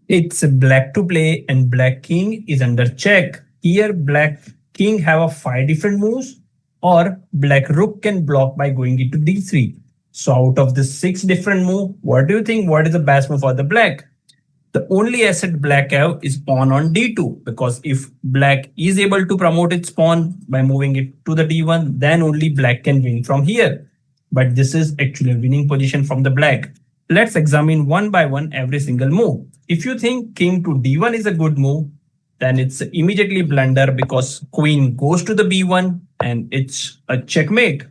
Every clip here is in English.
It's black to play and black king is under check. Here black king have a 5 different moves or black rook can block by going into d3. So out of the 6 different move, what do you think? What is the best move for the black? The only asset black have is pawn on d2 because if black is able to promote its pawn by moving it to the d1, then only black can win from here. But this is actually a winning position from the black. Let's examine one by one every single move. If you think king to d1 is a good move, then it's immediately blunder because queen goes to the b1 and it's a checkmate.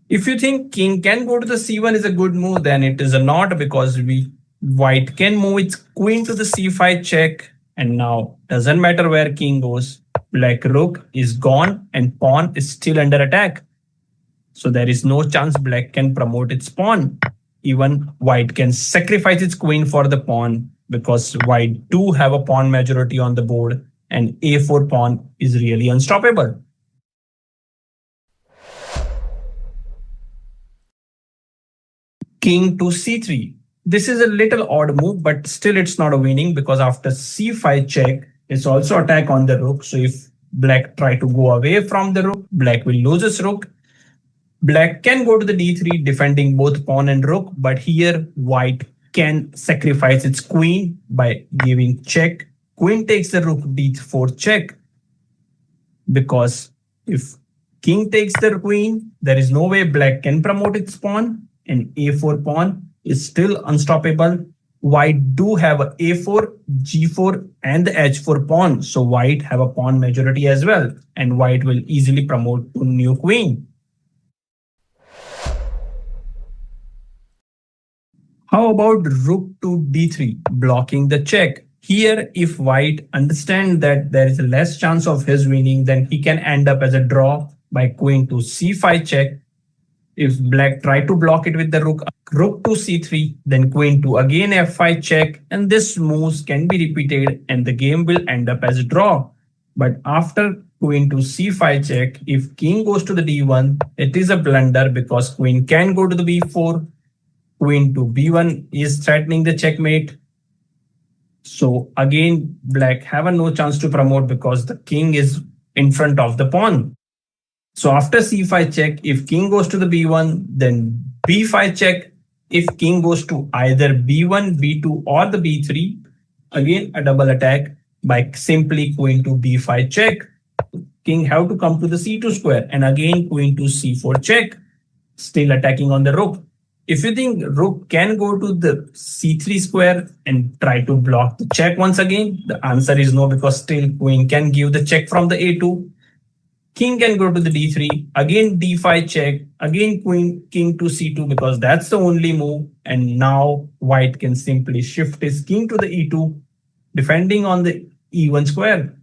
If you think king can go to the c1 is a good move, then it is a not because white can move its queen to the c5 check, and now doesn't matter where king goes, black rook is gone and pawn is still under attack. So there is no chance black can promote its pawn. Even white can sacrifice its queen for the pawn because white do have a pawn majority on the board and a4 pawn is really unstoppable. King to c3. This is a little odd move, but still it's not a winning because after c5 check, it's also attack on the rook. So if black try to go away from the rook, black will lose its rook. Black can go to the d3 defending both pawn and rook, but here white can sacrifice its queen by giving check. Queen takes the rook d4 check because if king takes the queen, there is no way black can promote its pawn and a4 pawn is still unstoppable. White do have a a4, g4 and the h4 pawn. So white have a pawn majority as well and white will easily promote to new queen. How about rook to d3, blocking the check? Here, if white understands that there is a less chance of his winning, then he can end up as a draw by queen to c5 check. If black try to block it with the rook to c3, then queen to again f5 check, and this moves can be repeated and the game will end up as a draw. But after queen to c5 check, if king goes to the d1, it is a blunder because queen can go to the b4. Queen to b1 is threatening the checkmate. So again, black have a no chance to promote because the king is in front of the pawn. So after c5 check, if king goes to the b1, then b5 check. If king goes to either b1, b2 or the b3, again a double attack by simply queen to b5 check. King have to come to the c2 square and again queen to c4 check, still attacking on the rook. If you think rook can go to the c3 square and try to block the check once again, the answer is no because still queen can give the check from the a2. King can go to the d3, again d5 check, again king to c2 because that's the only move. And now white can simply shift his king to the e2, defending on the e1 square.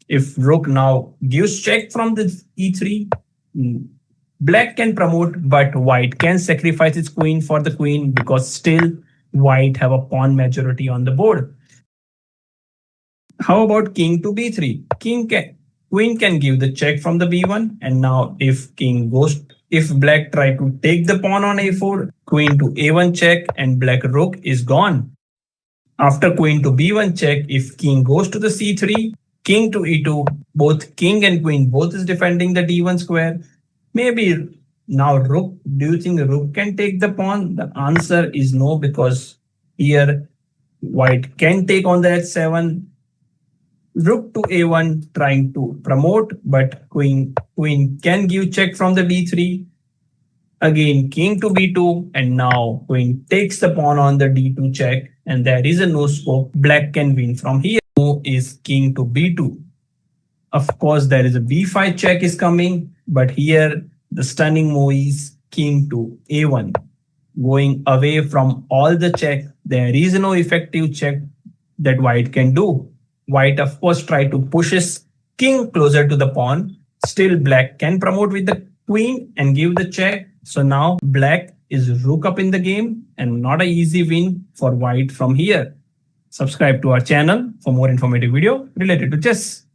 If rook now gives check from the e3, black can promote, but white can sacrifice its queen for the queen because still white have a pawn majority on the board. How about king to b3? Queen can give the check from the b1, and now if black try to take the pawn on a4, queen to a1 check and black rook is gone. After queen to b1 check, if king goes to the c3, king to e2, both king and queen both is defending the d1 square. Maybe now rook, do you think rook can take the pawn? The answer is no because here white can take on the h7. Rook to a1 trying to promote, but queen can give check from the d3. Again king to b2 and now queen takes the pawn on the d2 check and there is a no scope. Black can win from here. Move is king to b2. Of course, there is a b5 check is coming, but here the stunning move is king to a1. Going away from all the check, there is no effective check that white can do. White, of course, try to push his king closer to the pawn. Still, black can promote with the queen and give the check. So now black is rook up in the game and not an easy win for white from here. Subscribe to our channel for more informative video related to chess.